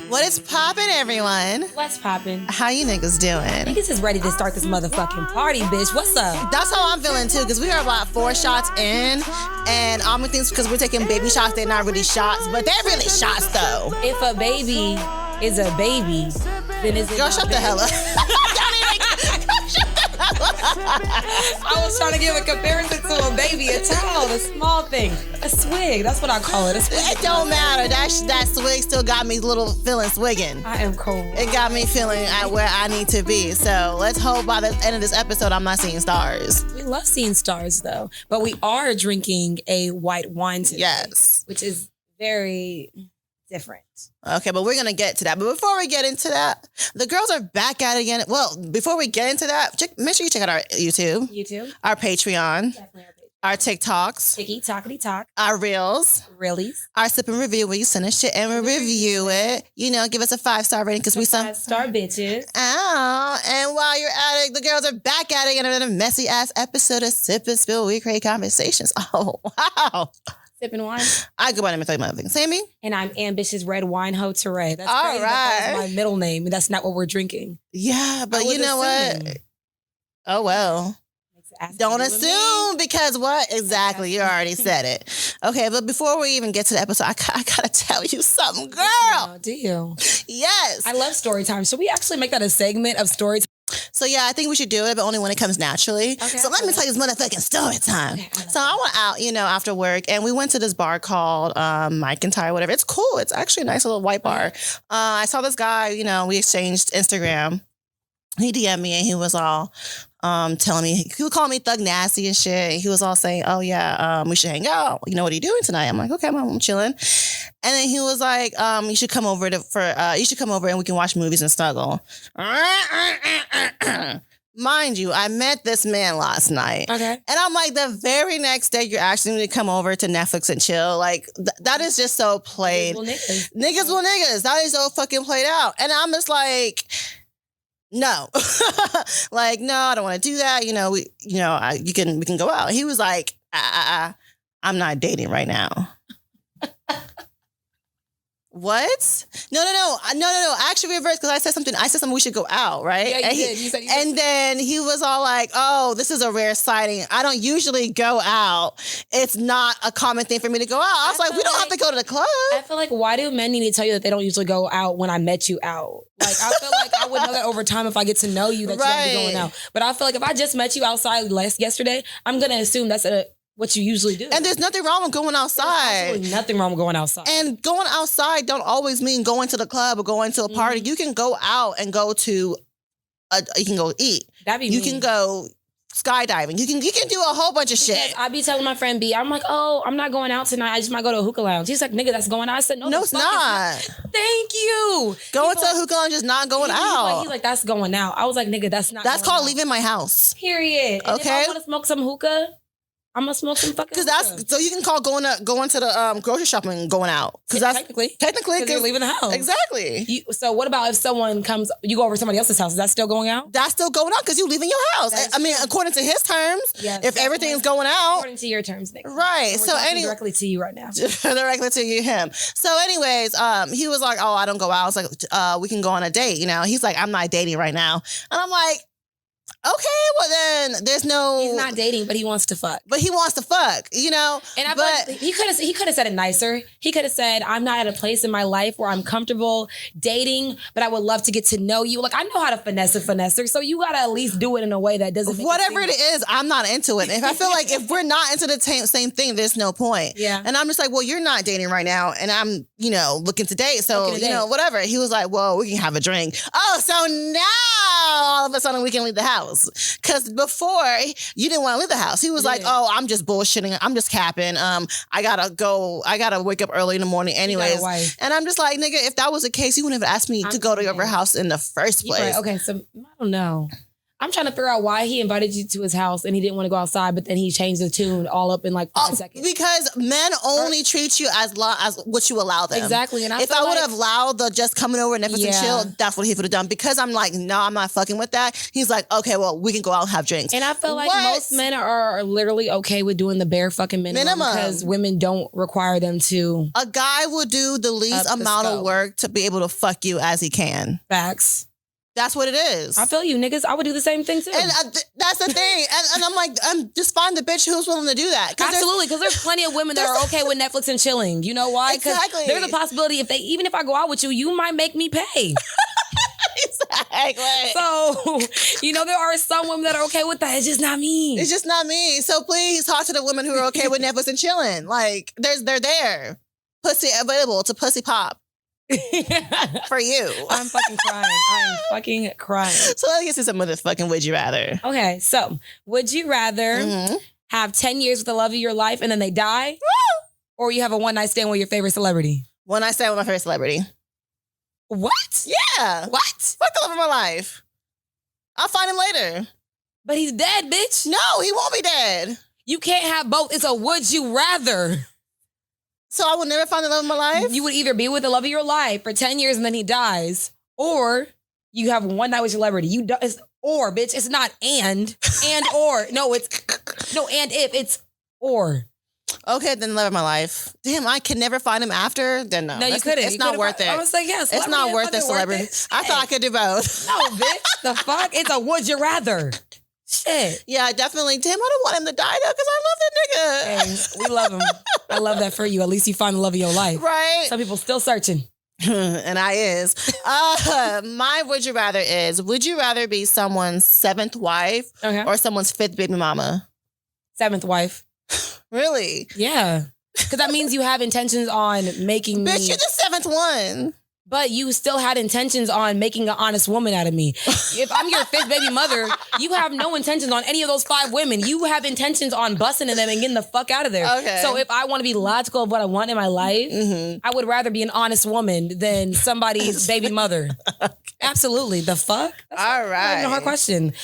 What is poppin', everyone? What's poppin'? How you niggas doing? Niggas is ready to start this motherfucking party, bitch. What's up? That's how I'm feeling too, because we are about 4 shots in, and all my things because we're taking baby shots. They're not really shots, but they're really shots though. If a baby is a baby, then is it? Girl, shut the hell up. I was trying to give a comparison to a baby, a child, a small thing, a swig. That's what I call it. A swig. It don't matter. That swig still got me feeling swigging. I am cold. It got me feeling at where I need to be. So let's hope by the end of this episode, I'm not seeing stars. We love seeing stars though, but we are drinking a white wine today. Yes, which is very different. Okay, but we're going to get to that. But before we get into that, the girls are back at it again. Well, before we get into that, make sure you check out our YouTube, our Patreon, definitely our page, our TikToks, Talkity Talk, our Reels, our Sip and Review, where you send us shit and we review it. You know, give us a 5-star rating because we some 5-star bitches. Oh, and while you're at it, the girls are back at it again in a messy ass episode of Sip and Spill. We create conversations. Oh, wow. Sipping wine. I go by name and tell you my thing. Sammy. And I'm ambitious red wine hoe Teray. That's all crazy. Right. That's my middle name, and that's not what we're drinking. Yeah, but you know what? Oh well. Don't assume because what? Exactly. You already said it. Okay, but before we even get to the episode, I gotta tell you something, girl. Oh, do you? Yes. I love story time. Should we actually make that a segment of story time? So yeah, I think we should do it, but only when it comes naturally. Okay, so let me tell you this motherfucking story time. Okay, so I went out, after work, and we went to this bar called Mike and Ty, whatever. It's cool. It's actually a nice little white bar. I saw this guy, we exchanged Instagram. He DM'd me and he was all telling me, he would call me thug nasty and shit. He was all saying, oh yeah, we should hang out. What are you doing tonight? I'm like, okay, I'm chilling. And then he was like, you should come over and we can watch movies and snuggle. Mind you, I met this man last night. Okay. And I'm like, the very next day, you're asking me to come over to Netflix and chill. Like, that is just so played. Niggas will niggas. That is so fucking played out. And I'm just like, no. Like, no, I don't want to do that. We can go out. He was like, I'm not dating right now. What? No. I actually reversed because I said something we should go out, right? Yeah, you did. And then he was all like, oh, this is a rare sighting. I don't usually go out. It's not a common thing for me to go out. I was like, we don't have to go to the club. I feel like, why do men need to tell you that they don't usually go out when I met you out? Like, I feel like I would know that over time if I get to know you that you don't be going out. But I feel like if I just met you outside yesterday, I'm going to assume that's what you usually do. And there's nothing wrong with going outside. There's absolutely nothing wrong with going outside. And going outside don't always mean going to the club or going to a party. You can go out and go to, you can go eat. You can go skydiving. You can do a whole bunch of shit. I be telling my friend B, I'm like, oh, I'm not going out tonight. I just might go to a hookah lounge. He's like, nigga, that's going out. I said, no, it's not. Thank you. Going to a hookah lounge is not going out. He's like, that's going out. I was like, nigga, that's not. That's called leaving my house. Period. And okay. If I want to smoke some hookah, I'm gonna smoke some fucking. Because so you can call going to the grocery shopping and going out. Because that's technically because you're leaving the house. Exactly. So what about if someone comes, you go over to somebody else's house? Is that still going out? That's still going out because you leaving your house. I mean, according to his terms, yes, if everything's going out, according to your terms, Nick. Right. So directly to you right now. Directly to you, him. So, anyways, he was like, "Oh, I don't go out." I was like, "We can go on a date." He's like, "I'm not dating right now," and I'm like, okay, well then there's no. He's not dating, but he wants to fuck. But he wants to fuck, And he could have said it nicer. He could have said, "I'm not at a place in my life where I'm comfortable dating, but I would love to get to know you. Like I know how to finesse a finesser, so you gotta at least do it in a way that doesn't." Whatever it is, I'm not into it. If I feel like if we're not into the same thing, there's no point. Yeah. And I'm just like, well, you're not dating right now, and I'm looking to date, so whatever. He was like, well, we can have a drink. Oh, so now all of a sudden we can leave the house. Because before, you didn't want to leave the house. He was like, oh, I'm just bullshitting. I'm just capping. I gotta wake up early in the morning anyways. And I'm just like, nigga, if that was the case, you wouldn't have asked me to go to your house in the first place. Right. Okay, so I don't know. I'm trying to figure out why he invited you to his house and he didn't want to go outside, but then he changed the tune all up in like 5 seconds. Because men only treat you as what you allow them. Exactly. And if I would have allowed the just coming over and Netflix and chill, that's what he would have done. Because I'm like, no, I'm not fucking with that. He's like, okay, well, we can go out and have drinks. And I feel like most men are literally okay with doing the bare fucking minimum because women don't require them to. A guy will do the least amount of work to be able to fuck you as he can. Facts. That's what it is. I feel you, niggas. I would do the same thing too. And that's the thing. And I'm like, just find the bitch who's willing to do that. Absolutely, because there's plenty of women that are okay with Netflix and chilling. You know why? Because there's a possibility even if I go out with you, you might make me pay. Exactly. So, there are some women that are okay with that. It's just not me. It's just not me. So please talk to the women who are okay with Netflix and chilling. Like, they're there. Pussy available to pussy pop. For you. I'm fucking crying. So let's get to some motherfucking would you rather. Okay, so would you rather have 10 years with the love of your life and then they die? Or you have a one-night stand with your favorite celebrity? One night stand with my favorite celebrity. What? Yeah. What? Fuck the love of my life. I'll find him later. But he's dead, bitch. No, he won't be dead. You can't have both. It's a would you rather. So I will never find the love of my life? You would either be with the love of your life for 10 years and then he dies, or you have one night with celebrity. Or, bitch. It's not and or. No, and if. It's or. Okay, then love of my life. Damn, I can never find him after? Then no. No, you couldn't. It's not worth it. I was like, yes. It's not worth it, celebrity. I thought I could do both. No, bitch. The fuck? It's a would you rather. Shit. Yeah, definitely. Damn, I don't want him to die though, because I love that nigga. Hey, we love him. I love that for you. At least you find the love of your life. Right. Some people still searching. And I is. My would you rather is, would you rather be someone's 7th wife or someone's 5th baby mama? 7th wife. Really? Yeah. Because that means you have intentions on making me. Bitch, you're the 7th one. But you still had intentions on making an honest woman out of me. If I'm your 5th baby mother, you have no intentions on any of those 5 women. You have intentions on busting in them and getting the fuck out of there. Okay. So if I want to be logical of what I want in my life, I would rather be an honest woman than somebody's baby mother. Okay. Absolutely. The fuck? All right. No hard question.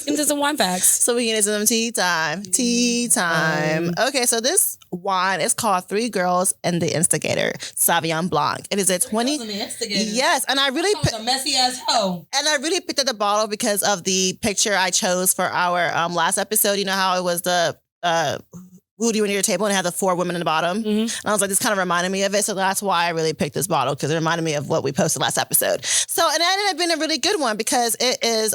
Into some wine facts. So we get into some tea time. Tea time. Okay, so this wine is called Three Girls and the Instigator, Sauvignon Blanc. It is a 20... Yes, and I really a messy ass hoe. And I really picked up the bottle because of the picture I chose for our last episode. You know how it was the who do you want at your table and it had the 4 women in the bottom, and I was like, this kind of reminded me of it, so that's why I really picked this bottle, because it reminded me of what we posted last episode. So, and it ended up being a really good one because it is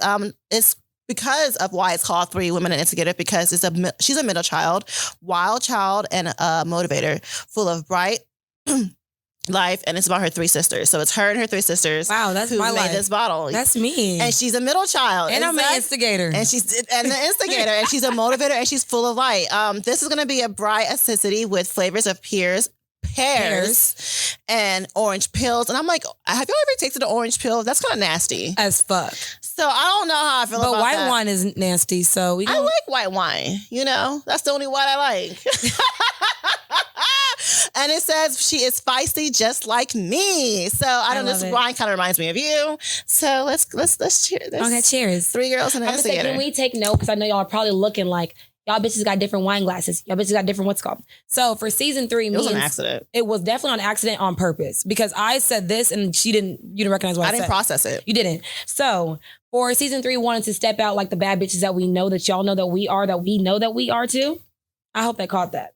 it's because of why it's called Three Women and Instigator, because she's a middle child, wild child, and a motivator, full of bright life, and it's about her 3 sisters. So it's her and her 3 sisters. Wow, that's who my made life. This bottle. That's me. And she's a middle child, and I'm an instigator, and the instigator, and she's a motivator, and she's full of light. This is going to be a bright acidity with flavors of pears, and orange pills. And I'm like, have you ever tasted an orange pill? That's kind of nasty as fuck. So I don't know how I feel about that. But white wine is nasty, so I like white wine. That's the only wine I like. And it says she is feisty just like me. So I don't know. This wine kind of reminds me of you. So let's cheers. Okay, cheers. 3 girls and an instigator. Can we take note? Because I know y'all are probably looking like, y'all bitches got different wine glasses. Y'all bitches got different what's called. So for season 3, it was an accident. It was definitely an accident on purpose, because I said this and you didn't recognize what I said. I didn't process it. You didn't. So for season 3, wanted to step out like the bad bitches that we know that y'all know that we are, that we know that we are too. I hope they caught that.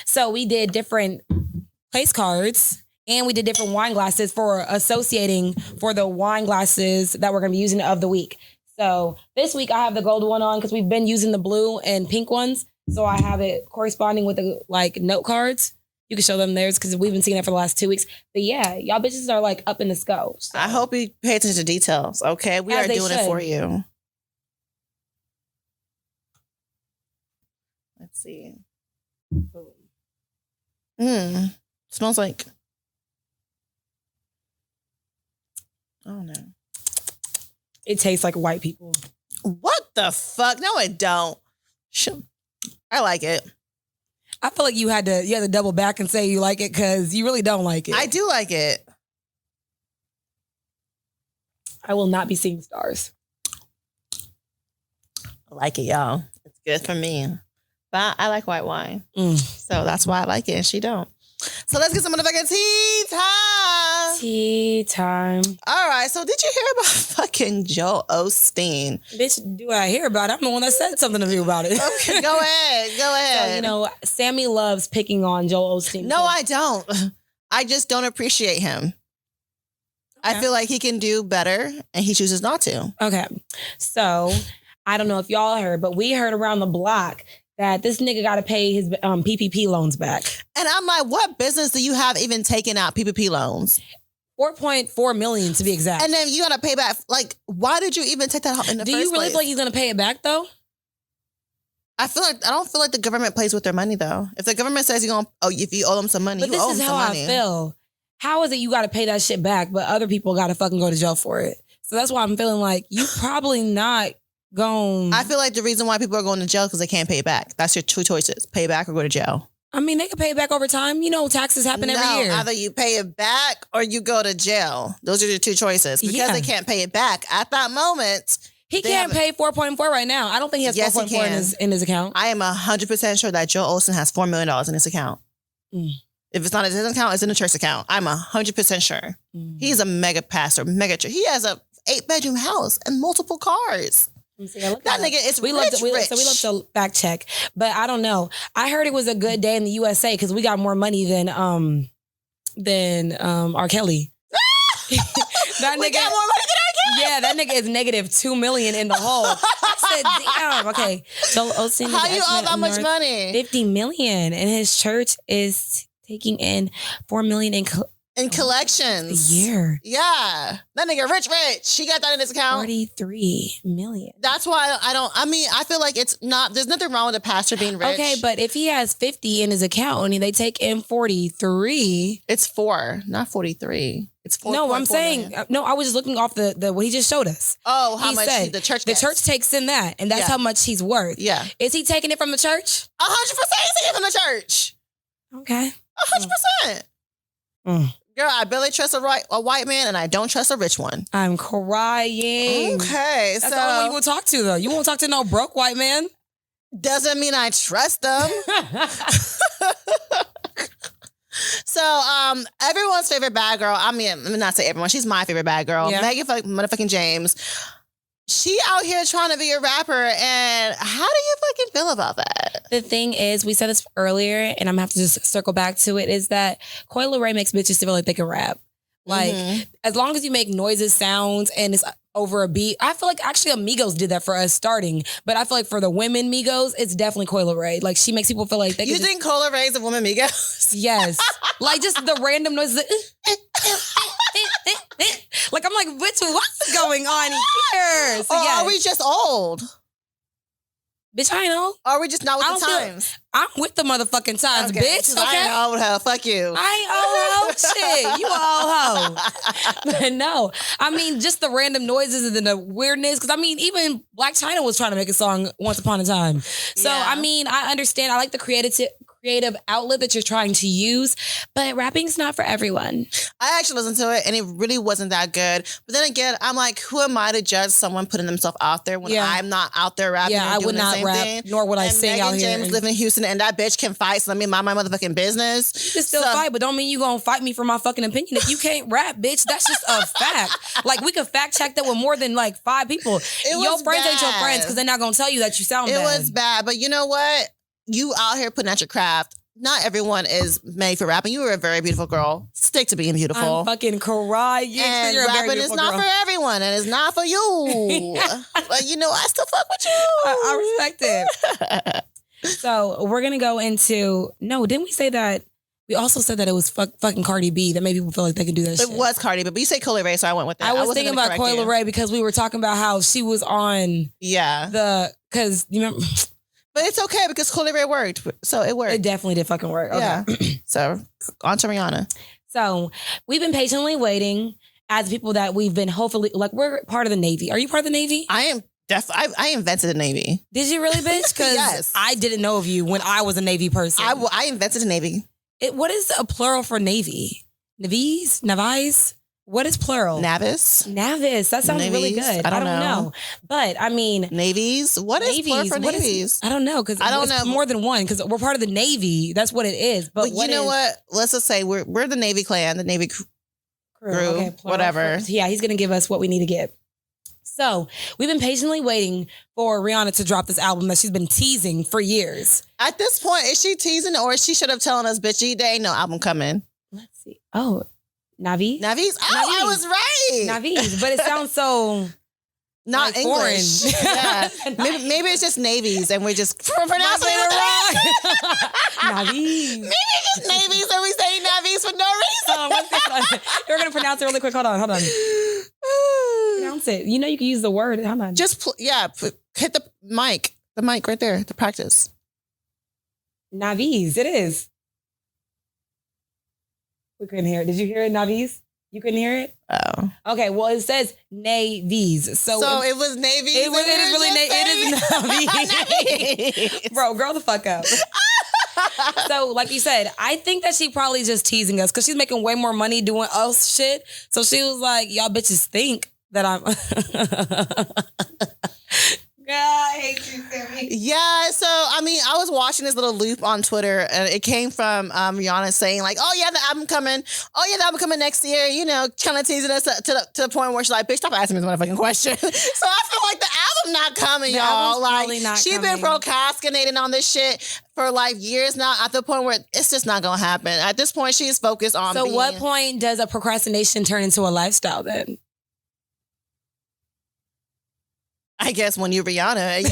So we did different place cards, and we did different wine glasses for associating for the wine glasses that we're going to be using of the week. So this week I have the gold one on because we've been using the blue and pink ones. So I have it corresponding with the note cards. You can show them theirs because we've been seeing it for the last 2 weeks. But yeah, y'all bitches are up in the scope. So. I hope you pay attention to details. Okay, we are doing it for you. Let's see. Smells like. Oh no. It tastes like white people. What the fuck? No, it don't. I like it. I feel like you had to double back and say you like it because you really don't like it. I do like it. I will not be seeing stars. I like it, y'all. It's good for me. But I like white wine. So that's why I like it and she don't. So let's get some motherfucking tea time. Tea time. All right. So did you hear about fucking Joel Osteen? Bitch, do I hear about it? I'm the one that said something to you about it. Okay, go ahead. Go ahead. So, Sammy loves picking on Joel Osteen. No, I don't. I just don't appreciate him. Okay. I feel like he can do better and he chooses not to. Okay. So I don't know if y'all heard, but we heard around the block that this nigga got to pay his PPP loans back. And I'm like, what business do you have even taking out PPP loans? 4.4 million to be exact. And then you got to pay back. Like, why did you even take that in the first place? Do you really feel like he's going to pay it back though? I don't feel like the government plays with their money though. If the government says if you owe them some money, but you owe them some money. This is how I feel. How is it you got to pay that shit back, but other people got to fucking go to jail for it? So that's why I'm feeling like you probably not going. I feel like the reason why people are going to jail because they can't pay it back. That's your two choices: pay it back or go to jail. I mean, they can pay it back over time. Taxes happen every year. Either you pay it back or you go to jail. Those are your two choices. Because they can't pay it back at that moment. He can't pay 4.4 right now. I don't think he has 4.4 in his account. I am 100% sure that Joel Osteen has $4 million in his account. If it's not in his account, it's in the church account. I'm 100% sure. He's a mega pastor, mega church. He has a 8-bedroom house and multiple cars. That nigga is rich. So we love to fact check, but I don't know. I heard it was a good day in the USA because we got more money than R. Kelly. That we nigga got more money than R. Kelly. Yeah, that nigga is negative $2 million in the hole. I said, damn. Okay, Joel Osteen. How you owe that much money? $50 million, and his church is taking in $4 million in collections a year. Yeah. That nigga rich. He got that in his account. 43 million. That's why I feel like there's nothing wrong with a pastor being rich. Okay, but if he has 50 in his account and they take in 43. It's 4, not 43. It's 4. No, I'm saying, I was just looking off the what he just showed us. Oh, how much the church gets. The church takes in that, and that's how much he's worth. Yeah. Is he taking it from the church? 100% he's taking it from the church. Okay. 100%. Girl, I barely trust a white man, and I don't trust a rich one. I'm crying. Okay, that's the only one you will talk to, though. You won't talk to no broke white man. Doesn't mean I trust them. So, everyone's favorite bad girl. I mean, let me not say everyone. She's my favorite bad girl. Yeah. Megan motherfucking James. She out here trying to be a rapper, and how do you fucking feel about that? The thing is, we said this earlier, and I'm gonna have to just circle back to it, is that Coi Leray makes bitches feel like they can rap. Like, as long as you make noises, sounds, and it's over a beat. I feel like actually Amigos did that for us starting, but I feel like for the women Migos, it's definitely Coi Leray. Like, she makes people feel like they can. You think Coi Leray is a woman Migos? Yes. Like, just the random noises. Like, I'm like, bitch, what's going on here? So, are we just old? Bitch, I know. Or are we just not with the times? I'm with the motherfucking times, bitch. Okay? I ain't old hoe. Fuck you. I ain't old hoe. Shit. You old hoe. But no. I mean, just the random noises and the weirdness. Because, I mean, even Black China was trying to make a song once upon a time. So, I mean, I understand. I like the creative outlet that you're trying to use, but rapping's not for everyone. I actually listened to it and it really wasn't that good. But then again, I'm like, who am I to judge someone putting themselves out there when I'm not out there rapping? Yeah, I would not rap, nor would I sing out here. James live in Houston and that bitch can fight, so let me mind my motherfucking business. You can still fight, but don't mean you gonna fight me for my fucking opinion. If you can't rap, bitch, that's just a fact. Like, we could fact check that with more than like 5 people. Your friends ain't your friends because they're not gonna tell you that you sound bad. It was bad, but you know what? You out here putting out your craft. Not everyone is made for rapping. You were a very beautiful girl. Stick to being beautiful. I'm fucking crying. And rapping is not for everyone, and it's not for you. But you know, I still fuck with you. I respect it. So we're gonna go into didn't we say that? We also said that it was fucking Cardi B that made people feel like they could do that shit. It was Cardi B, but you say Coi Leray, so I went with that. I was thinking about Coi Leray because we were talking about how she was on because you remember. But it's okay because Coi Leray worked. So it worked. It definitely did fucking work. Okay. Yeah. So on to Rihanna. So we've been patiently waiting as people that we've been hopefully, like, we're part of the Navy. Are you part of the Navy? I am I invented the Navy. Did you really, bitch? Because yes. I didn't know of you when I was a Navy person. I invented the Navy. What is a plural for Navy? Navies? What is plural? Navis. That sounds really good. I don't know. But I mean, navies. What is plural for navies? I don't know because I don't know more than one because we're part of the Navy. That's what it is. But you know what? Let's just say we're the Navy clan, the Navy crew, okay, whatever. Yeah, he's gonna give us what we need to get. So we've been patiently waiting for Rihanna to drop this album that she's been teasing for years. At this point, is she teasing or she should have telling us, bitch, there ain't no album coming? Let's see. Oh, Navis? Navis? Oh, Navis. I was right. Navis, but it sounds so... Not like English. Yeah. maybe it's just navies and we're just pronouncing it wrong. Navies. Maybe it's just navies and we say navies for no reason. You're going to pronounce it really quick. Hold on. Pronounce it. You know you can use the word. Hold on. Just, hit the mic. The mic right there to practice. Navies. It is. We couldn't hear it. Did you hear it, Navies? You couldn't hear it? Oh. Okay, well, it says navies. So it was navies? It is navies. Bro, grow the fuck up. So, like you said, I think that she probably just teasing us because she's making way more money doing us shit. So she was like, y'all bitches think that I'm... God, I hate you, Sammy. Yeah, so I mean, I was watching this little loop on Twitter, and it came from Rihanna saying like, "Oh yeah, the album coming. Oh yeah, the album coming next year." You know, kind of teasing us to the point where she's like, "Bitch, stop asking me this motherfucking question." So I feel like the album not coming, y'all. Like she's been procrastinating on this shit for like years now. At the point where it's just not gonna happen. At this point, she's focused on. So, what point does a procrastination turn into a lifestyle then? I guess when you're Rihanna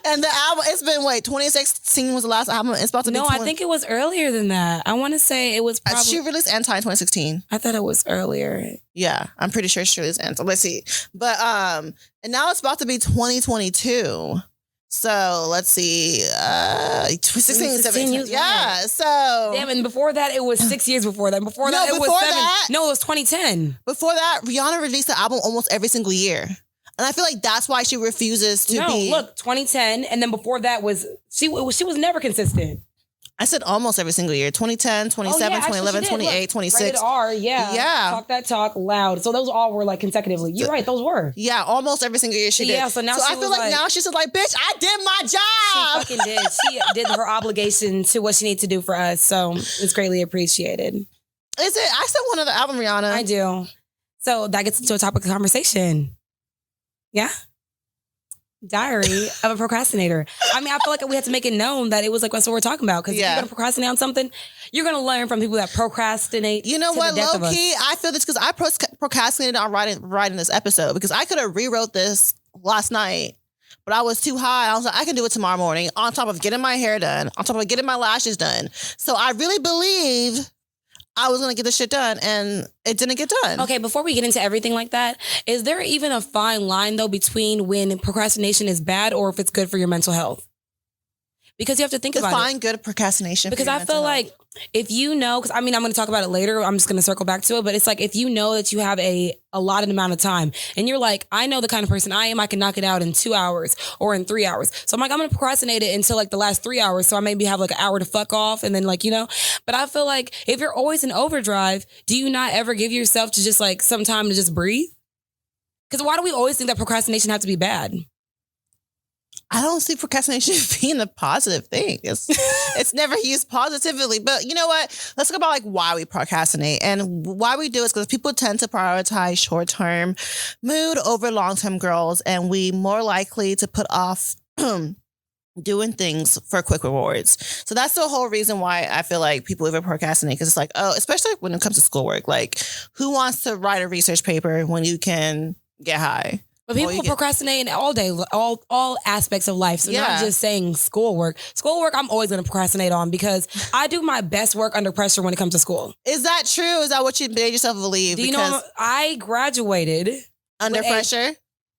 and the album, it's been 2016 was the last album. It's about to be. No, I think it was earlier than that. I want to say it was probably. She released Anti in 2016. I thought it was earlier. Yeah, I'm pretty sure she released Anti. Let's see, but and now it's about to be 2022. So let's see, 16, 17. Yeah, so damn. And before that, it was 6 years before that. Before that, it was 7. No, it was 2010. Before that, Rihanna released the album almost every single year. And I feel like that's why she refuses to be. Look, 2010, and then before that was she was never consistent. I said almost every single year. 2010, 27, 2011, 28, 26. Rated R, yeah. Talk that talk loud. So those all were like consecutively. You're right, those were. Yeah, almost every single year she did. Yeah, so now I feel like now she's just like, bitch, I did my job. She fucking did. She did her obligation to what she needs to do for us. So it's greatly appreciated. Is it? I still want another album, Rihanna. I do. So that gets into a topic of conversation. Yeah. Diary of a Procrastinator. I mean, I feel like we had to make it known that it was like that's what we're talking about. Because if you're going to procrastinate on something, you're going to learn from people that procrastinate. You know what, low key, I feel this because I procrastinated on writing this episode because I could have rewrote this last night, but I was too high. I was like, I can do it tomorrow morning on top of getting my hair done, on top of getting my lashes done. So I really believe I was going to get this shit done and it didn't get done. Okay, before we get into everything like that, is there even a fine line though between when procrastination is bad or if it's good for your mental health? Because you have to think about it. Define good procrastination. Because I feel like if you know, because I mean, I'm going to talk about it later. I'm just going to circle back to it. But it's like if you know that you have a allotted amount of time and you're like, I know the kind of person I am. I can knock it out in 2 hours or in 3 hours. So I'm like, I'm going to procrastinate it until like the last 3 hours. So I maybe have like an hour to fuck off and then like, you know. But I feel like if you're always in overdrive, do you not ever give yourself to just like some time to just breathe? Because why do we always think that procrastination has to be bad? I don't see procrastination being a positive thing. It's never used positively. But you know what? Let's talk about like why we procrastinate. And why we do is because people tend to prioritize short-term mood over long-term goals. And we more likely to put off doing things for quick rewards. So that's the whole reason why I feel like people even procrastinate. Because it's like, oh, especially when it comes to schoolwork. Like, who wants to write a research paper when you can get high? But people procrastinate all day, all aspects of life. So not just saying schoolwork. Schoolwork, I'm always going to procrastinate on because I do my best work under pressure when it comes to school. Is that true? Is that what you made yourself believe? Do you know I graduated under pressure?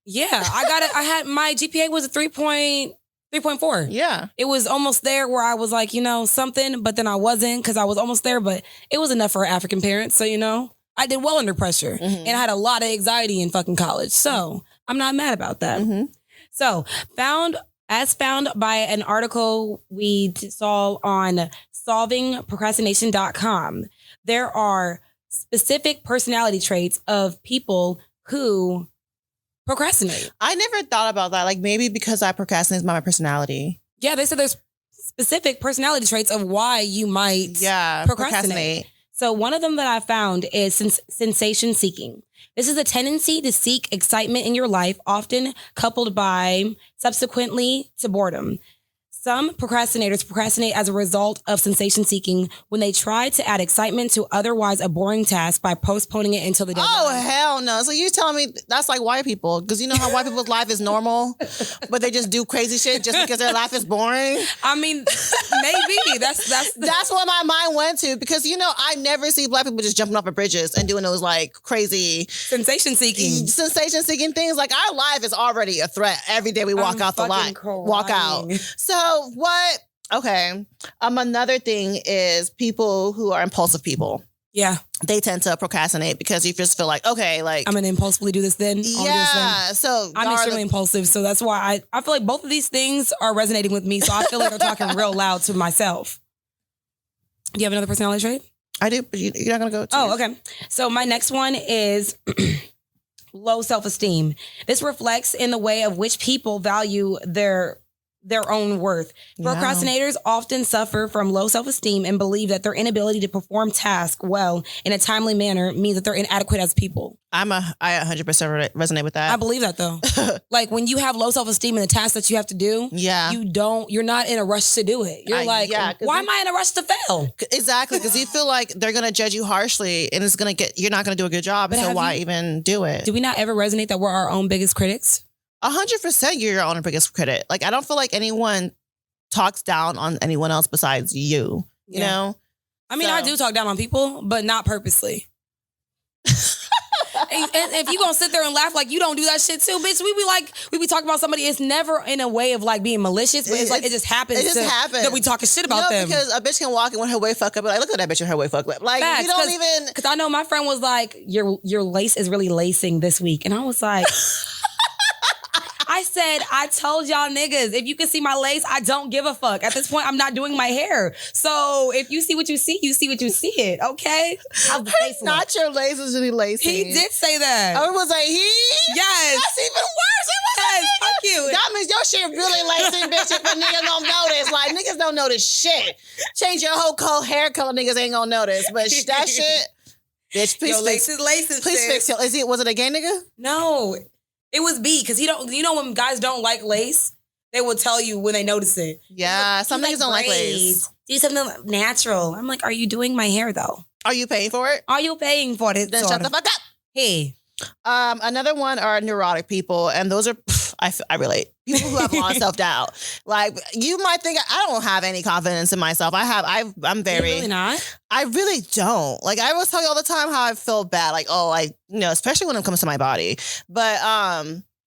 I got it. I had my GPA was a 3.4. Yeah. It was almost there where I was like, you know, something, but then I wasn't because I was almost there, but it was enough for African parents. So, you know, I did well under pressure and I had a lot of anxiety in fucking college. So I'm not mad about that. So found by an article we saw on solvingprocrastination.com, there are specific personality traits of people who procrastinate. I never thought about that. Like maybe because I procrastinate is my personality. Yeah, they said there's specific personality traits of why you might procrastinate. So one of them that I found is sensation seeking. This is a tendency to seek excitement in your life, often coupled by subsequently to boredom. Some procrastinators procrastinate as a result of sensation seeking when they try to add excitement to otherwise a boring task by postponing it until the deadline. Oh, hell no. So you telling me that's like white people? Because you know how white people's life is normal, but they just do crazy shit just because their life is boring? I mean, maybe. That's what my mind went to, because, you know, I never see black people just jumping off of bridges and doing those like crazy sensation seeking things. Like our life is already a threat every day we walk out the line. Walk out. So what? Okay. Another thing is people who are impulsive people. Yeah. They tend to procrastinate because you just feel like, okay, like I'm gonna impulsively do this then. Yeah. So I'm extremely impulsive. So that's why I feel like both of these things are resonating with me. So I feel like I'm talking real loud to myself. Do you have another personality trait? I do, but you're not gonna go to Oh, okay. So my next one is low self-esteem. This reflects in the way of which people value their own worth. Procrastinators often suffer from low self-esteem and believe that their inability to perform tasks well in a timely manner means that they're inadequate as people. I 100% resonate with that. I believe that though. Like when you have low self-esteem in the tasks that you have to do, you're not in a rush to do it. You're like, why am I in a rush to fail? Exactly. Because you feel like they're going to judge you harshly and you're not going to do a good job. So why even do it? Do we not ever resonate that we're our own biggest critics? 100% you're your own biggest critic. Like, I don't feel like anyone talks down on anyone else besides you, you know? I mean, I do talk down on people, but not purposely. and if you gonna sit there and laugh like you don't do that shit too, bitch, we be talking about somebody. It's never in a way of like being malicious, but it's like it just happens. That we talking shit about them. Because a bitch can walk in with her way fuck up, but like, look at that bitch with her way fuck up. Like, Facts, you don't even. Because I know my friend was like, your lace is really lacing this week, and I was like. I said, I told y'all niggas, if you can see my lace, I don't give a fuck. At this point, I'm not doing my hair. So if you see what you see it, okay? Not your lace is really lacing. He did say that. I was like, Yes. That's even worse. Fuck you. That means your shit really lacing, bitch, if a nigga don't notice. Like, niggas don't notice shit. Change your whole hair color, niggas ain't gonna notice. But that shit, bitch, please fix it. Please fix it. Was it a gay nigga? No. It was B, because you know when guys don't like lace, they will tell you when they notice it. Yeah, some niggas don't like lace. Do something natural. I'm like, are you doing my hair though? Are you paying for it? Are you paying for it? Then shut the fuck up. Hey. Another one are neurotic people, and those are I relate. People who have a lot of self-doubt. Like, you might think I don't have any confidence in myself. I'm very... You're really not? I really don't. Like, I always tell you all the time how I feel bad. Like, especially when it comes to my body. But,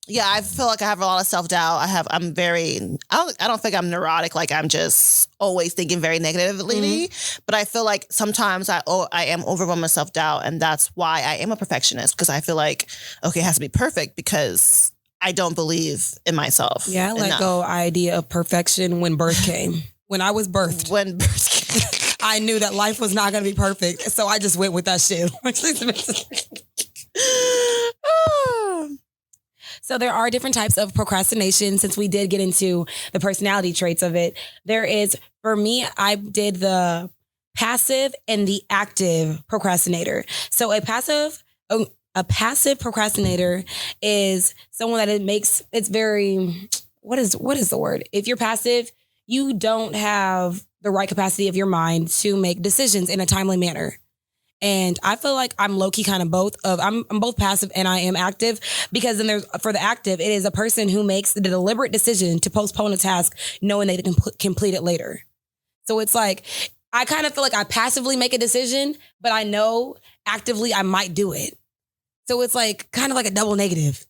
yeah, I feel like I have a lot of self-doubt. I don't think I'm neurotic. Like, I'm just always thinking very negatively. Mm-hmm. But I feel like sometimes I am overwhelmed with self-doubt. And that's why I am a perfectionist. Because I feel like, okay, it has to be perfect because I don't believe in myself. Yeah, I let go idea of perfection when birth came. When I was birthed. When birth came. I knew that life was not going to be perfect. So I just went with that shit. So there are different types of procrastination. Since we did get into the personality traits of it, there is, for me, I did the passive and the active procrastinator. So a passive procrastinator is someone that it's very, what is the word? If you're passive, you don't have the right capacity of your mind to make decisions in a timely manner. And I feel like I'm low-key kind of both. I'm both passive and I am active, because then for the active, it is a person who makes the deliberate decision to postpone a task knowing they can complete it later. So it's like, I kind of feel like I passively make a decision, but I know actively I might do it. So it's like kind of like a double negative.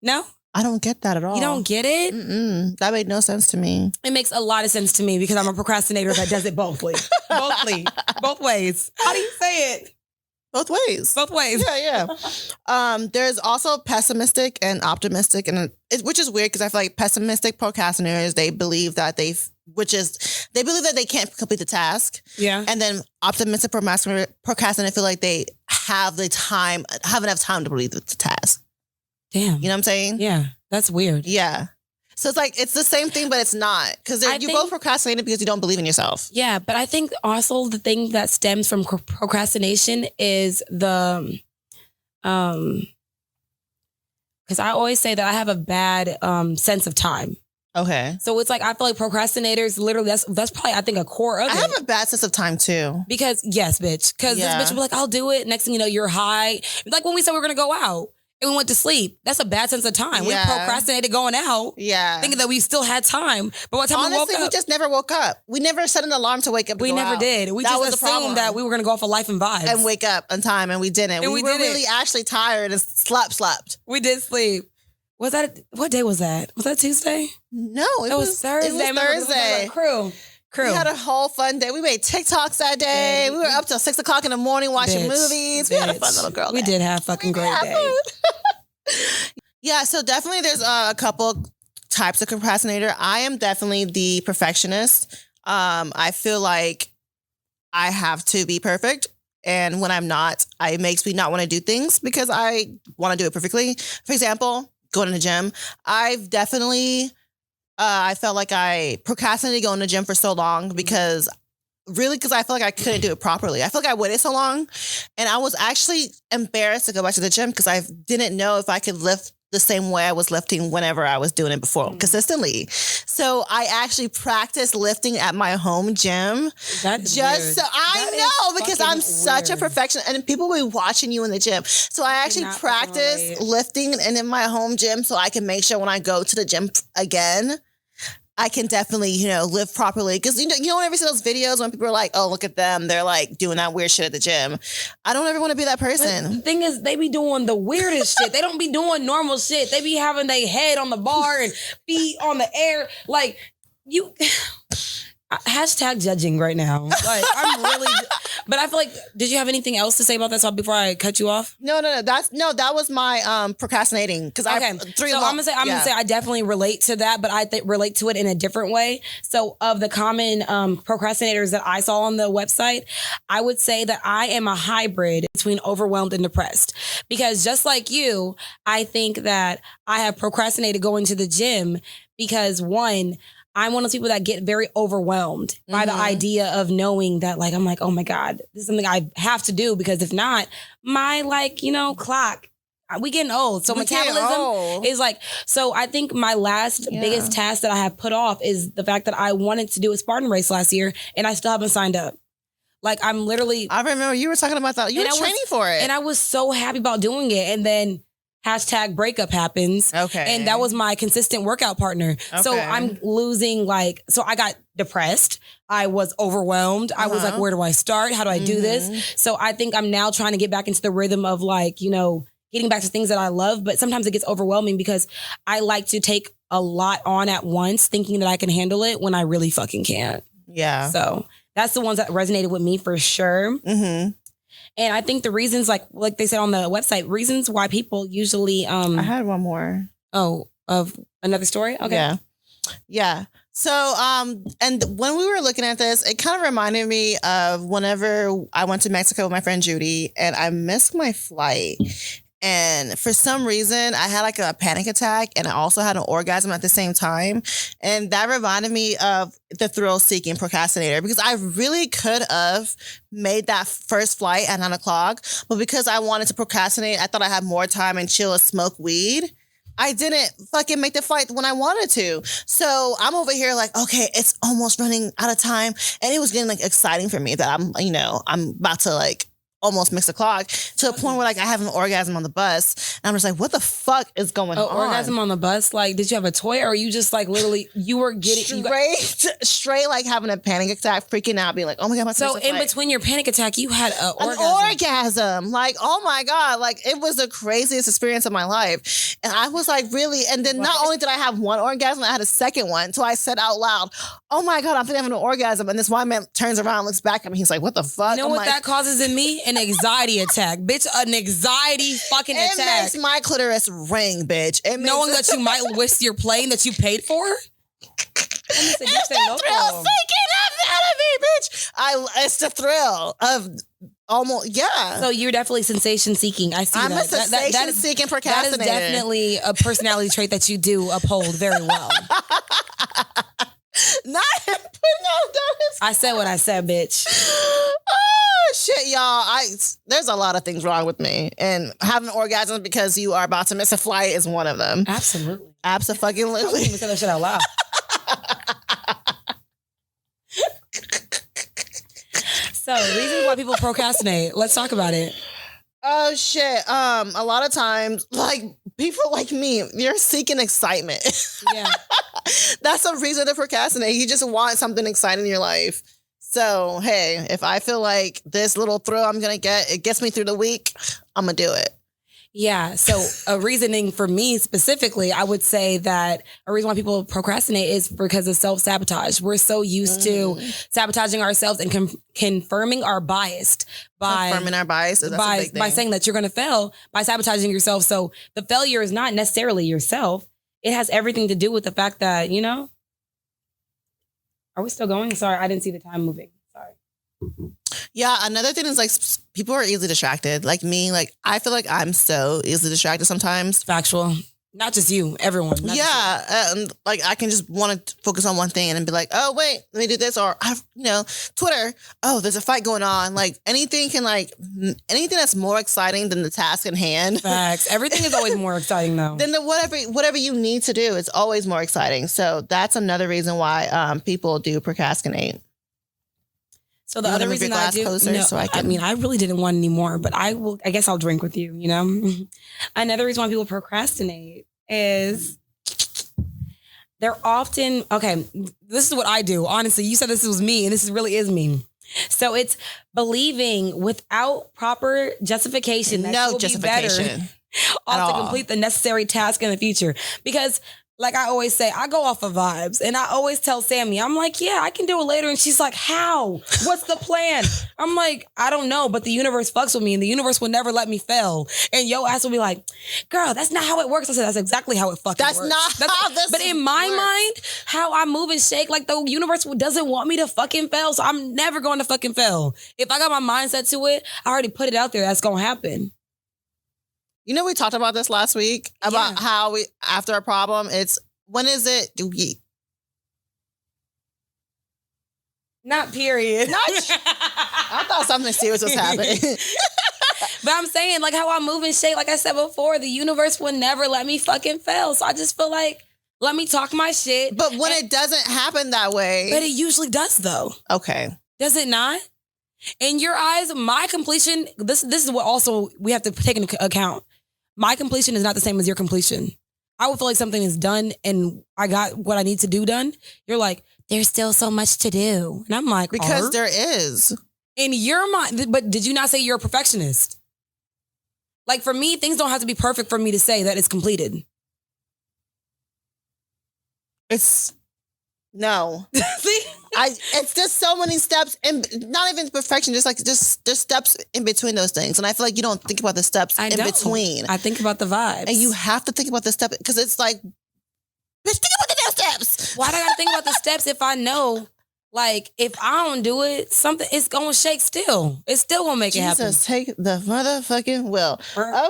No? I don't get that at all. You don't get it? Mm-mm. That made no sense to me. It makes a lot of sense to me because I'm a procrastinator that does it both ways. Both ways. How do you say it? Both ways. Both ways. Yeah. There's also pessimistic and optimistic, which is weird because I feel like pessimistic procrastinators, they believe that They believe that they can't complete the task. Yeah. And then optimistic procrastinate feel like they have enough time to complete the task. Damn. You know what I'm saying? Yeah. That's weird. Yeah. So it's like, it's the same thing, but it's not. Because you both procrastinated because you don't believe in yourself. Yeah. But I think also the thing that stems from procrastination is the, because I always say that I have a bad it of time. Okay. So it's like, I feel like procrastinators, literally, that's probably, I think, a core of it. I have a bad sense of time too. Because, yes, bitch. Because this bitch will be like, I'll do it. Next thing you know, you're high. Like when we said we were going to go out and we went to sleep. That's a bad sense of time. Yeah. We procrastinated going out. Yeah. Thinking that we still had time. But by the time honestly, we woke up, we just never woke up. We never set an alarm to wake up to we go never out. did. We that just assumed that we were going to go off of Life and Vibes. And wake up on time, and we didn't. And we were really actually tired and slept. We did sleep. Was that, what day was that? Was that Tuesday? No, it was Thursday. It was Thursday. Crew. We had a whole fun day. We made TikToks that day. We were up till 6 o'clock in the morning watching movies. We had a fun little girl day. We did have a fucking great day. Yeah, so definitely there's a couple types of procrastinator. I am definitely the perfectionist. I feel like I have to be perfect. And when I'm not, it makes me not want to do things because I want to do it perfectly. For example, going to the gym. I've definitely, I felt like I procrastinated going to the gym for so long because I felt like I couldn't do it properly. I felt like I waited so long and I was actually embarrassed to go back to the gym because I didn't know if I could lift the same way I was lifting whenever I was doing it before consistently. So I actually practiced lifting at my home gym. That's just weird. so I know because I'm such a perfectionist and people will be watching you in the gym. So I actually practiced lifting and in my home gym so I can make sure when I go to the gym again, I can definitely, live properly. Because, you don't ever see those videos when people are like, oh, look at them. They're like doing that weird shit at the gym. I don't ever want to be that person. But the thing is, they be doing the weirdest shit. They don't be doing normal shit. They be having their head on the bar and feet on the air. Like, you... Hashtag judging right now. Like, I'm really... But I feel like, did you have anything else to say about that before I cut you off? No. That was my procrastinating. Because I'm gonna say I definitely relate to that, but I relate to it in a different way. So of the common procrastinators that I saw on the website, I would say that I am a hybrid between overwhelmed and depressed. Because just like you, I think that I have procrastinated going to the gym because one, I'm one of those people that get very overwhelmed by the idea of knowing that, like, I'm like, oh my God, this is something I have to do because if not, my clock, we getting old. So metabolism is like, so I think my last biggest task that I have put off is the fact that I wanted to do a Spartan race last year and I still haven't signed up. Like I'm literally. I remember you were talking about that. You were training for it. And I was so happy about doing it. And then hashtag breakup happens. Okay. And that was my consistent workout partner. Okay. So I'm losing so I got depressed. I was overwhelmed. I was like, where do I start? How do I do this? So I think I'm now trying to get back into the rhythm of getting back to things that I love. But sometimes it gets overwhelming because I like to take a lot on at once thinking that I can handle it when I really fucking can't. Yeah. So that's the ones that resonated with me for sure. Mm-hmm. And I think the reasons, like they said on the website, reasons why people usually... I had one more. Oh, of another story? Okay. Yeah. So, and when we were looking at this, it kind of reminded me of whenever I went to Mexico with my friend Judy and I missed my flight. And for some reason, I had like a panic attack and I also had an orgasm at the same time. And that reminded me of the thrill-seeking procrastinator because I really could have made that first flight at 9:00. But because I wanted to procrastinate, I thought I had more time and chill and smoke weed. I didn't fucking make the flight when I wanted to. So I'm over here like, okay, it's almost running out of time. And it was getting like exciting for me that I'm about to almost mix the clock to a point where I have an orgasm on the bus. And I'm just like, what the fuck is going on? Orgasm on the bus? Like, did you have a toy or you just literally, you were getting... Straight having a panic attack, freaking out, being like, oh my God, So in between your panic attack, you had an orgasm. Like, oh my God. Like, it was the craziest experience of my life. And I was like, really? And then not only did I have one orgasm, I had a second one. So I said out loud, oh my God, I'm having an orgasm. And this one man turns around, looks back at me. He's like, what the fuck? You know what that causes in me? An anxiety attack. Bitch, an anxiety fucking attack. It makes my clitoris ring, bitch. Knowing that you might waste your plane that you paid for? It's the thrill seeking out of me, bitch. It's the thrill of almost, yeah. So you're definitely sensation seeking. I see I'm that. a sensation seeking procrastinator. That is definitely a personality trait that you do uphold very well. Not him putting out those. I said what I said, bitch. Oh shit, y'all! There's a lot of things wrong with me, and having orgasms because you are about to miss a flight is one of them. Absolutely. Absolutely. I wouldn't even say that shit out loud. So, reasons why people procrastinate. Let's talk about it. Oh shit. A lot of times, like people like me, you're seeking excitement. Yeah. That's a reason to procrastinate. You just want something exciting in your life. So, hey, if I feel like this little thrill I'm going to get, it gets me through the week, I'm going to do it. Yeah. So a reasoning for me specifically, I would say that a reason why people procrastinate is because of self-sabotage. We're so used to sabotaging ourselves and confirming our bias by confirming our bias. That's a big thing. By saying that you're going to fail, by sabotaging yourself. So the failure is not necessarily yourself. It has everything to do with the fact that, you know, are we still going? Sorry, I didn't see the time moving. Sorry. Yeah, another thing is like people are easily distracted. Like me, like I feel like I'm so easily distracted sometimes. Factual. Not just you, everyone. Yeah, like I can just want to focus on one thing and then be like, oh wait, let me do this, or Twitter. Oh, there's a fight going on. Like anything that's more exciting than the task in hand. Facts. Everything is always more exciting though. Then whatever you need to do, it's always more exciting. So that's another reason why people do procrastinate. So the other reason I do, I really didn't want any more, but I guess I'll drink with you, you know? Another reason why people procrastinate is they're often, okay, this is what I do. Honestly, you said this was me and this really is me. So it's believing without proper justification that you'll be better off to complete the necessary task in the future. Because like I always say, I go off of vibes. And I always tell Sammy, I'm like, yeah, I can do it later. And she's like, how? What's the plan? I'm like, I don't know, but the universe fucks with me and the universe will never let me fail. And your ass will be like, girl, that's not how it works. I said, that's exactly how it fucking works. That's not how this But in my mind, how I move and shake, like the universe doesn't want me to fucking fail. So I'm never going to fucking fail. If I got my mindset to it, I already put it out there. That's going to happen. You know, we talked about this last week about how we, after a problem, it's when is it? Not period. I thought something serious was happening. But I'm saying, like how I move and shake, like I said before, the universe will never let me fucking fail. So I just feel like, let me talk my shit. But when it doesn't happen that way. But it usually does though. Okay. Does it not? In your eyes, my completion, this is what also we have to take into account. My completion is not the same as your completion. I would feel like something is done and I got what I need to do done. You're like, there's still so much to do. And I'm like, because there is. In your mind, but did you not say you're a perfectionist? Like for me, things don't have to be perfect for me to say that it's completed. No. See? It's just so many steps and not even perfection, just steps in between those things. And I feel like you don't think about the steps in between. I think about the vibes. And you have to think about the step because it's like, bitch, think about the damn steps. Why do I gotta think about the steps if I know, like, if I don't do it, it's gonna shake still. It's still gonna make it happen. Jesus, take the motherfucking will.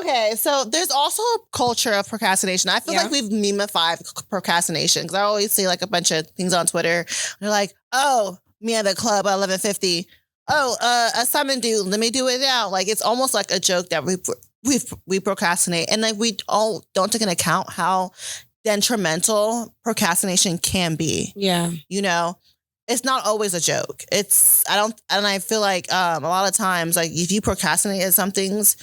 Okay, so there's also a culture of procrastination. I feel like we've memeified procrastination because I always see like a bunch of things on Twitter. They're like, oh, me at the club at 11:50. Oh, assignment due. Let me do it now. Like it's almost like a joke that we procrastinate, and like we all don't take into account how detrimental procrastination can be. Yeah, you know. It's not always a joke. I feel like a lot of times, like if you procrastinate at some things,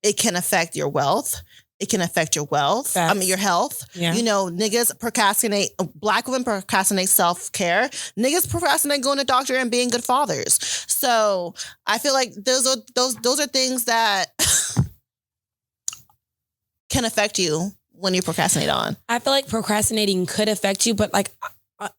it can affect your wealth. It can affect your wealth. Facts. Your health. Yeah. You know, niggas procrastinate. Black women procrastinate self-care. Niggas procrastinate going to doctor and being good fathers. So I feel like those are things that can affect you when you procrastinate on. I feel like procrastinating could affect you, but like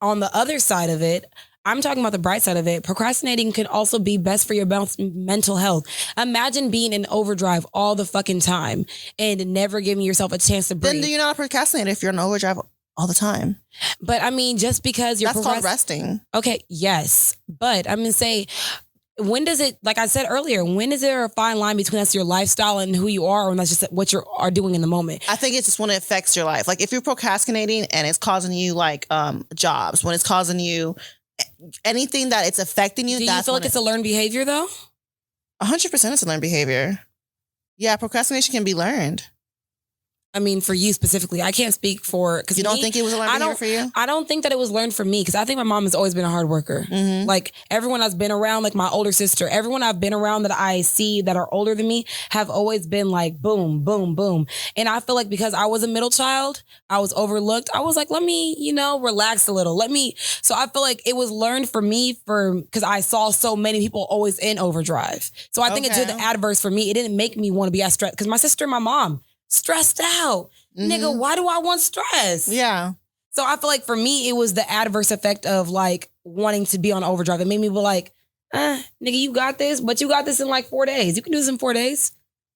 on the other side of it, I'm talking about the bright side of it. Procrastinating could also be best for your mental health. Imagine being in overdrive all the fucking time and never giving yourself a chance to breathe. Then you're not a procrastinator if you're in overdrive all the time. But I mean, just because you're That's called resting. Okay, yes. But I'm going to say, when does it, like I said earlier, when is there a fine line between that's your lifestyle and who you are, and that's just what you are doing in the moment? I think it's just when it affects your life. Like if you're procrastinating and it's causing you like jobs, when it's causing you anything that it's affecting you. Do you feel like it's a learned behavior though? 100% it's a learned behavior. Yeah, procrastination can be learned. I mean, for you specifically, I can't speak for, because you don't think it was a learned behavior for you? I don't think that it was learned for me, because I think my mom has always been a hard worker. Mm-hmm. Like everyone I've been around, like my older sister, everyone I've been around that I see that are older than me have always been like boom, boom, boom. And I feel like because I was a middle child, I was overlooked. I was like, let me, relax a little. So I feel like it was learned for me because I saw so many people always in overdrive. So I think it did the adverse for me. It didn't make me want to be as stressed, because my sister and my mom stressed out. Mm-hmm. Nigga, why do I want stress? Yeah. So I feel like for me, it was the adverse effect of like wanting to be on overdrive. It made me be like, nigga, you got this, but you got this in like 4 days. You can do this in 4 days.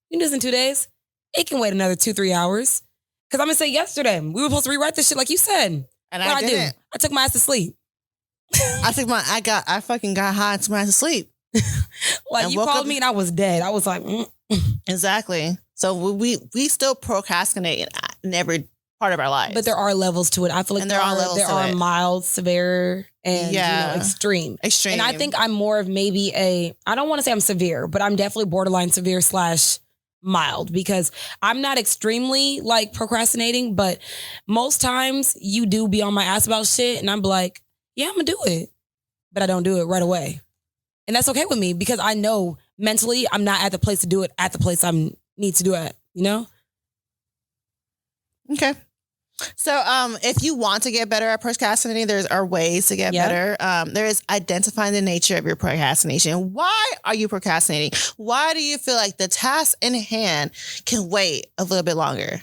You can do this in 2 days. It can wait another 2-3 hours. Because I'm going to say yesterday, we were supposed to rewrite this shit like you said. And I didn't. I took my ass to sleep. I fucking got high and took my ass to sleep. Like you called me and I was dead. I was like, Exactly. So we still procrastinate in every part of our lives. But there are levels to it. I feel like there are mild, severe, and extreme. Extreme. And I think I'm more of maybe I don't want to say I'm severe, but I'm definitely borderline severe / mild, because I'm not extremely like procrastinating, but most times you do be on my ass about shit and I'm like, yeah, I'm gonna do it. But I don't do it right away. And that's okay with me, because I know mentally I'm not at the place to do it at the place I need to do it, Okay. So if you want to get better at procrastinating, there are ways to get better. There is identifying the nature of your procrastination. Why are you procrastinating? Why do you feel like the task in hand can wait a little bit longer?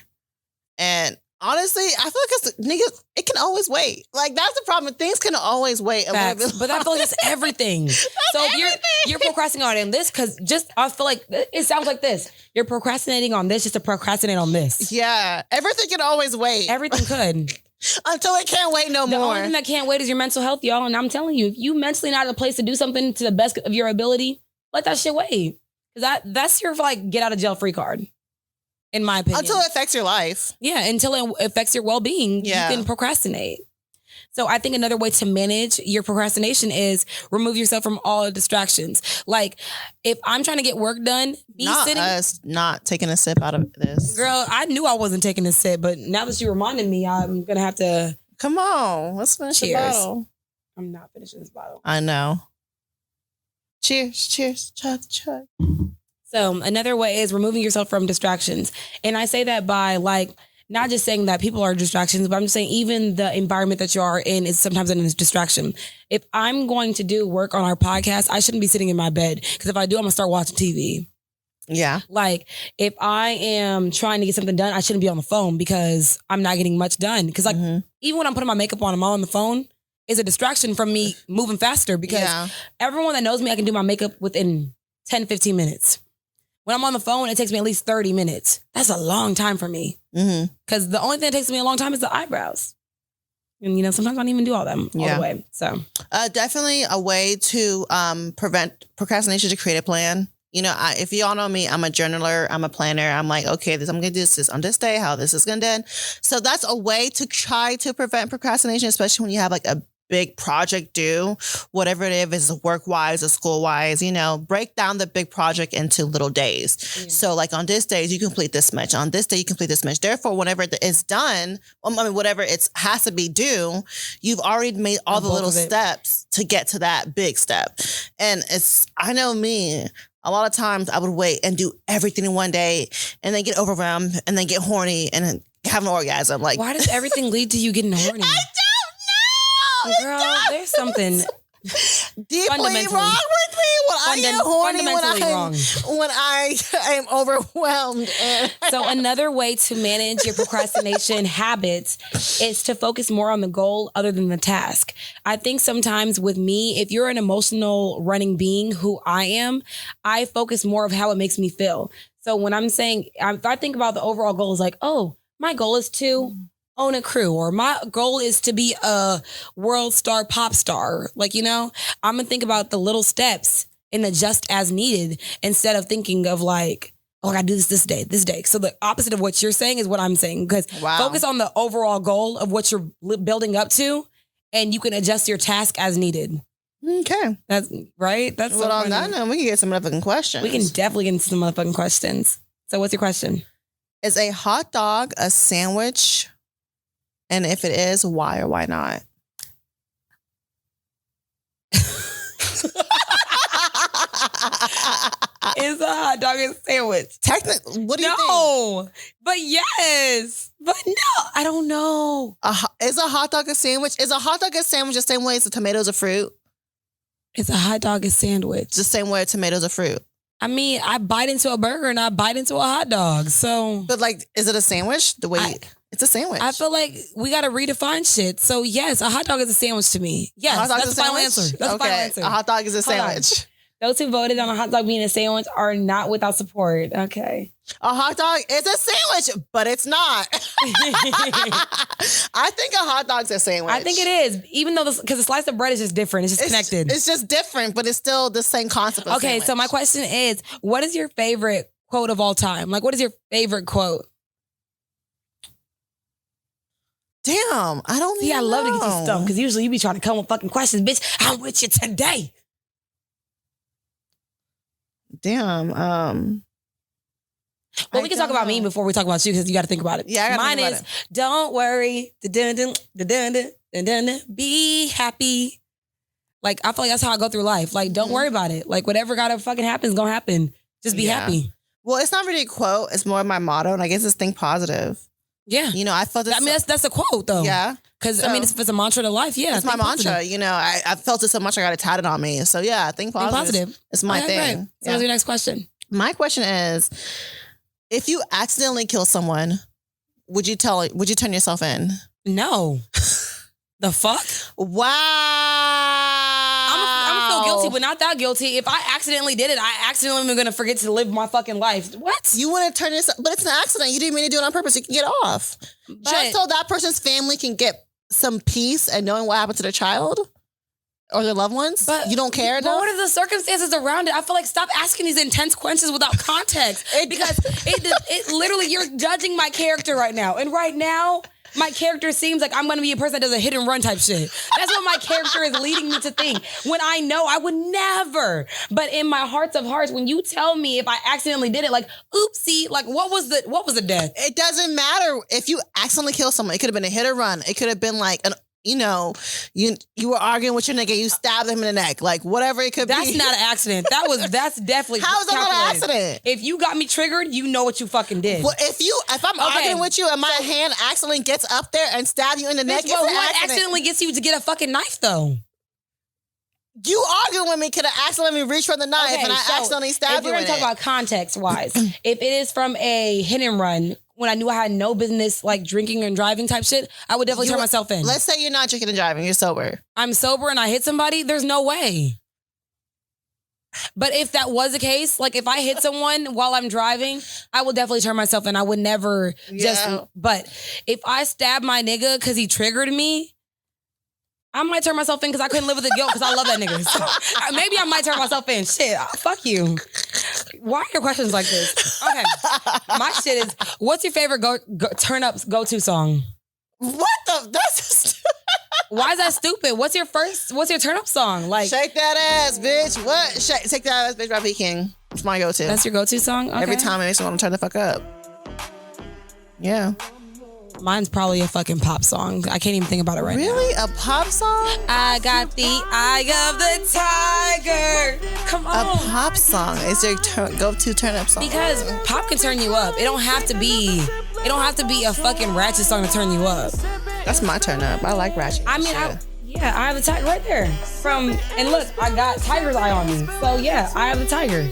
And honestly, I feel like it can always wait. Like that's the problem. Things can always wait a little bit longer. But I feel like that's everything. If you're procrastinating on this, because I feel like it sounds like this. You're procrastinating on this just to procrastinate on this. Yeah. Everything can always wait. Everything could. Until it can't wait no more. The only thing that can't wait is your mental health, y'all. And I'm telling you, if you mentally not at a place to do something to the best of your ability, let that shit wait. Because that's your like get out of jail free card. In my opinion. Until it affects your life. Yeah, until it affects your well-being, you can procrastinate. So I think another way to manage your procrastination is remove yourself from all distractions. Like if I'm trying to get work done, not taking a sip out of this. Girl, I knew I wasn't taking a sip, but now that you reminded me, I'm going to have to. Come on, let's finish the bottle. I'm not finishing this bottle. I know. Cheers, cheers, chug, chug. So another way is removing yourself from distractions. And I say that by like, not just saying that people are distractions, but I'm just saying even the environment that you are in is sometimes a distraction. If I'm going to do work on our podcast, I shouldn't be sitting in my bed, because if I do, I'm going to start watching TV. Yeah. Like if I am trying to get something done, I shouldn't be on the phone, because I'm not getting much done. Because like even when I'm putting my makeup on, I'm all on the phone, is a distraction from me moving faster, because everyone that knows me, I can do my makeup within 10, 15 minutes. When I'm on the phone, it takes me at least 30 minutes. That's a long time for me. Because the only thing that takes me a long time is the eyebrows. And, sometimes I don't even do all them all the way. So definitely a way to prevent procrastination, to create a plan. If you all know me, I'm a journaler. I'm a planner. I'm like, okay, I'm going to do this on this day, how this is going to end. So that's a way to try to prevent procrastination, especially when you have like a big project due, whatever it is, work-wise or school-wise, break down the big project into little days. Yeah. So like on this day, you complete this much. On this day, you complete this much. Therefore, whenever it's done, whatever it has to be due, you've already made all the little steps to get to that big step. And I know me, a lot of times I would wait and do everything in one day and then get overwhelmed and then get horny and then have an orgasm. Like, why does everything lead to you getting horny? Girl, there's something deeply wrong with me when I get horny, when I am overwhelmed. So another way to manage your procrastination habits is to focus more on the goal other than the task. I think sometimes with me, if you're an emotional running being who I am, I focus more of how it makes me feel. So when I'm saying, if I think about the overall goal is like, oh, my goal is to own a crew, or my goal is to be a world star pop star. Like, you know, I'm gonna think about the little steps and adjust as needed instead of thinking of like, oh, I gotta do this day. So the opposite of what you're saying is what I'm saying, because focus on the overall goal of what you're building up to, and you can adjust your task as needed. Okay. That's right. That's well, on that note, we can get some motherfucking questions. We can definitely get into some motherfucking questions. So what's your question? Is a hot dog a sandwich? And if it is, why or why not? Is a hot dog a sandwich? Technically, what do you think? No, but yes. But no, I don't know. Is a hot dog a sandwich? Is a hot dog a sandwich the same way as a tomato's a fruit? Is a hot dog a sandwich? The same way a tomato's a fruit. I mean, I bite into a burger and I bite into a hot dog. So, but like, is it a sandwich? It's a sandwich. I feel like we got to redefine shit. So yes, a hot dog is a sandwich to me. Yes, that's the final answer. That's the final answer. A hot dog is a sandwich. Those who voted on a hot dog being a sandwich are not without support. Okay. A hot dog is a sandwich, but it's not. I think a hot dog's a sandwich. I think it is. Even though, because the slice of bread is just different. It's just connected. It's just different, but it's still the same concept of sandwich. So my question is, what is your favorite quote of all time? Like, what is your favorite quote? Damn, I don't know. I love to get you stumped, because usually you be trying to come with fucking questions. Bitch, I'm with you today. Damn. Well, we can talk about me before we talk about you, because you got to think about it. Yeah, mine is, don't worry, be happy. Like, I feel like that's how I go through life. Like, don't worry about it. Like, whatever gotta fucking happen is gonna happen. Just be happy. Well, it's not really a quote. It's more my motto, and I guess it's think positive. Yeah. You know, I felt this. I mean, that's a quote, though. Yeah. Because, I mean, it's a mantra to life. Yeah. It's my mantra. You know, I felt it so much I got it tatted on me. So, yeah, think positive. Think positive. It's my thing. Right. So, what's your next question? My question is, if you accidentally kill someone, would you turn yourself in? No. The fuck? Wow. I'm gonna feel guilty, but not that guilty. If I accidentally did it, I accidentally am gonna forget to live my fucking life. What? You want to turn yourself, but it's an accident. You didn't mean to do it on purpose. You can get off. Just so that person's family can get some peace and knowing what happened to their child or their loved ones. But you don't care enough? But what are the circumstances around it? I feel like stop asking these intense questions without context. Because it literally, you're judging my character right now. And right now, my character seems like I'm going to be a person that does a hit and run type shit. That's what my character is leading me to think. When I know I would never. But in my hearts of hearts, when you tell me if I accidentally did it, like, oopsie, like what was the death? It doesn't matter if you accidentally kill someone. It could have been a hit or run. It could have been like you were arguing with your nigga, you stabbed him in the neck, like whatever it could be. That's not an accident. That's definitely How is that not an accident? If you got me triggered, you know what you fucking did. Well, if I'm arguing with you and my hand accidentally gets up there and stab you in the neck, it's an accident. Accidentally gets you to get a fucking knife though? You arguing with me could have accidentally reached for the knife and I accidentally stabbed you. If we're gonna talk about context wise, if it is from a hit and run, when I knew I had no business like drinking and driving type shit, I would definitely turn myself in. Let's say you're not drinking and driving, you're sober. I'm sober and I hit somebody, there's no way. But if that was the case, like if I hit someone while I'm driving, I will definitely turn myself in. I would never but if I stab my nigga because he triggered me, I might turn myself in because I couldn't live with the guilt because I love that nigga. So maybe I might turn myself in. Shit, fuck you. Why are your questions like this? Okay. My shit is, what's your favorite go-to song? What the? That's Why is that stupid? What's your turn up song? Like Shake That Ass, Bitch. What? Shake That Ass, Bitch by P-King. It's my go-to. That's your go-to song? Okay. Every time it makes me want to turn the fuck up. Yeah. Mine's probably a fucking pop song. I can't even think about it right now. Really? A pop song? I got the eye of the tiger. Come on. A pop song is your go-to turn-up song. Because pop can turn you up. It don't have to be a fucking ratchet song to turn you up. That's my turn-up. I like ratchet. I mean, I have the tiger right there. And look, I got Tiger's Eye on me. So yeah, I have the tiger.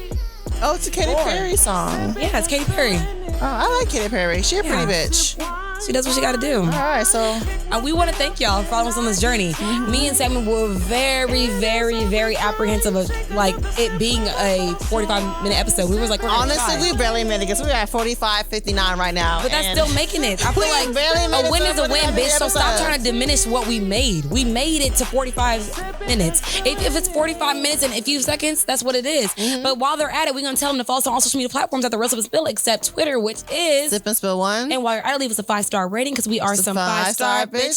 Oh, it's a Katy Perry song. Yeah, it's Katy Perry. Oh, I like Katy Perry. She a pretty bitch. she does what she got to do. All right, so we want to thank y'all for following us on this journey. Me and Simon were very, very, very apprehensive of like it being a 45-minute episode. We was like, honestly, we barely made it because we're at 45:59 right now. But that's still making it. I feel like a win is a win, bitch. So stop trying to diminish what we made. We made it to 45 minutes. If it's 45 minutes and a few seconds, that's what it is. But while they're at it, we're going to tell them to follow us on all social media platforms at The Real Sip and Spill, except Twitter, which is Sip and Spill 1. And while you're at it, leave us a 5-star rating because we are some 5-star bitches.